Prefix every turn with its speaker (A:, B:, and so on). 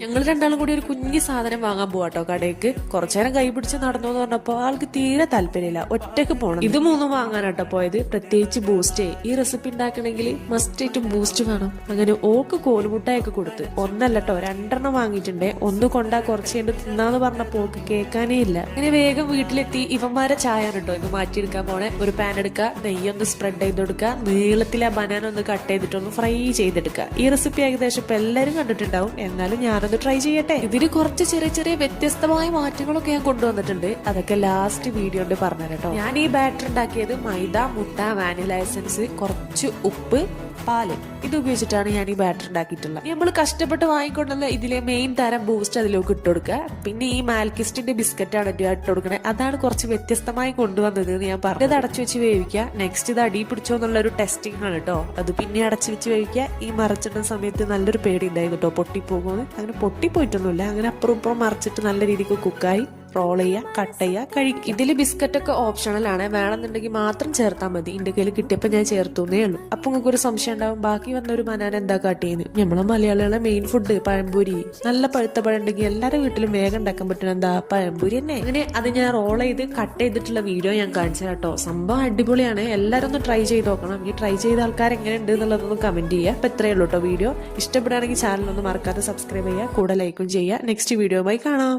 A: ഞങ്ങൾ രണ്ടാളും കൂടി ഒരു കുഞ്ഞു സാധനം വാങ്ങാൻ പോവാട്ടോ കടയ്ക്ക്. കുറച്ചേരം കൈ പിടിച്ച് നടന്നു എന്ന് പറഞ്ഞപ്പോ ആൾക്ക് തീരെ താല്പര്യമില്ല, ഒറ്റക്ക് പോകണം. ഇത് മൂന്നും വാങ്ങാനാട്ടോ പോയത്, പ്രത്യേകിച്ച് ബൂസ്റ്റ്. ഈ റെസിപ്പി ഉണ്ടാക്കണമെങ്കിൽ മസ്റ്റ് ആയിട്ടും ബൂസ്റ്റ് വേണം. അങ്ങനെ ഓക്ക് കോലുമുട്ടായൊക്കെ കൊടുത്ത്, ഒന്നല്ലോ 2 വാങ്ങിയിട്ടുണ്ടേ. ഒന്ന് കൊണ്ടാ കുറച്ച് കണ്ട് തിന്നാന്ന് പറഞ്ഞപ്പോ ഓക്ക് കേൾക്കാനേ ഇല്ല. അങ്ങനെ വേഗം വീട്ടിലെത്തി ഇവന്മാരെ ചായ കേട്ടോ ഇന്ന് മാറ്റിയെടുക്കാൻ പോണേ. ഒരു പാൻ എടുക്കുക, നെയ്യൊന്ന് സ്പ്രെഡ് ചെയ്ത് കൊടുക്കുക, നീളത്തിൽ ആ ബനാന ഒന്ന് കട്ട് ചെയ്തിട്ടൊന്ന് ഫ്രൈ ചെയ്തെടുക്കുക. ഈ റെസിപ്പി ഏകദേശം ഇപ്പൊ എല്ലാവരും കണ്ടിട്ടുണ്ടാവും, എന്നാലും ഞാനൊന്ന് ട്രൈ ചെയ്യട്ടെ. ഇതിന് കുറച്ച് ചെറിയ ചെറിയ വ്യത്യസ്തമായ മാറ്റങ്ങളൊക്കെ ഞാൻ കൊണ്ടുവന്നിട്ടുണ്ട്, അതൊക്കെ ലാസ്റ്റ് വീഡിയോയിൽ പറഞ്ഞു കേട്ടോ. ഞാൻ ഈ ബാറ്റർ ഉണ്ടാക്കിയത് മൈദ, മുട്ട, വാനില എസൻസ്, കുറച്ച് ഉപ്പ്, പാല്, ഇത് ഉപയോഗിച്ചിട്ടാണ് ഞാൻ ഈ ബാറ്റർ ഉണ്ടാക്കിയിട്ടുള്ളത്. നമ്മൾ കഷ്ടപ്പെട്ട് വാങ്ങിക്കൊണ്ടുള്ള ഇതിലെ മെയിൻ തരം ബൂസ്റ്റ് അതിലേക്ക് ഇട്ട് കൊടുക്കുക. പിന്നെ ഈ മാൽക്കിസ്റ്റിന്റെ ബിസ്ക്കറ്റ് ആണ് ഇട്ട് കൊടുക്കണേ, അതാണ് കുറച്ച് വ്യത്യസ്തമായി കൊണ്ടുവന്നത് എന്ന് ഞാൻ പറഞ്ഞു. ഇത് അടച്ചു വെച്ച് വേവിക്കുക. നെക്സ്റ്റ് ഇത് അടി പിടിച്ചോ എന്നുള്ള ഒരു ടെസ്റ്റിംഗ് ആണ് കേട്ടോ. അത് പിന്നെ അടച്ചു വെച്ച് വേവിക്കുക. ഈ മറച്ചിടുന്ന സമയത്ത് നല്ലൊരു പേടി ഉണ്ടായിരുന്നു കേട്ടോ, പൊട്ടിപ്പോകുന്നത്. അങ്ങനെ പൊട്ടിപ്പോയിട്ടൊന്നുമില്ല, അങ്ങനെ അപ്പുറം ഇപ്പുറം മറിച്ചിട്ട് നല്ല രീതിക്ക് കുക്കായി റോൾ ചെയ്യുക, കട്ട് ചെയ്യുക, കഴിക്കുക. ഇതിൽ ബിസ്ക്കറ്റ് ഒക്കെ ഓപ്ഷണൽ ആണ്, വേണമെന്നുണ്ടെങ്കിൽ മാത്രം ചേർത്താൽ മതി. എന്റെ കയ്യിൽ കിട്ടിയപ്പോൾ ഞാൻ ചേർത്തുന്നേ ഉള്ളൂ. അപ്പൊ നിങ്ങൾക്ക് ഒരു സംശയം ഉണ്ടാവും, ബാക്കി വന്ന ഒരു ബനാന എന്താ കാട്ടിയെന്ന്. നമ്മളെ മലയാളികളെ മെയിൻ ഫുഡ് പഴംപൊരി. നല്ല പഴുത്ത പഴം ഉണ്ടെങ്കിൽ എല്ലാവരുടെ വീട്ടിലും വേഗം ഉണ്ടാക്കാൻ പറ്റുന്ന എന്താ പഴംപൊരി തന്നെ. അങ്ങനെ അത് ഞാൻ റോൾ ചെയ്ത് കട്ട് ചെയ്തിട്ടുള്ള വീഡിയോ ഞാൻ കാണിച്ചു കേട്ടോ. സംഭവം അടിപൊളിയാണ്, എല്ലാവരും ഒന്ന് ട്രൈ ചെയ്ത് നോക്കണം. ഈ ട്രൈ ചെയ്ത ആൾക്കാർ എങ്ങനെയുണ്ട് എന്നുള്ളതൊന്ന് കമന്റ് ചെയ്യുക. അപ്പൊ ഇത്രയേ ഉള്ളൂ കേട്ടോ വീഡിയോ. ഇഷ്ടപ്പെടുകയാണെങ്കിൽ ചാനൽ ഒന്ന് മറക്കാതെ സബ്സ്ക്രൈബ് ചെയ്യുക, കൂടെ ലൈക്കും ചെയ്യുക. നെക്സ്റ്റ് വീഡിയോയുമായി കാണാം.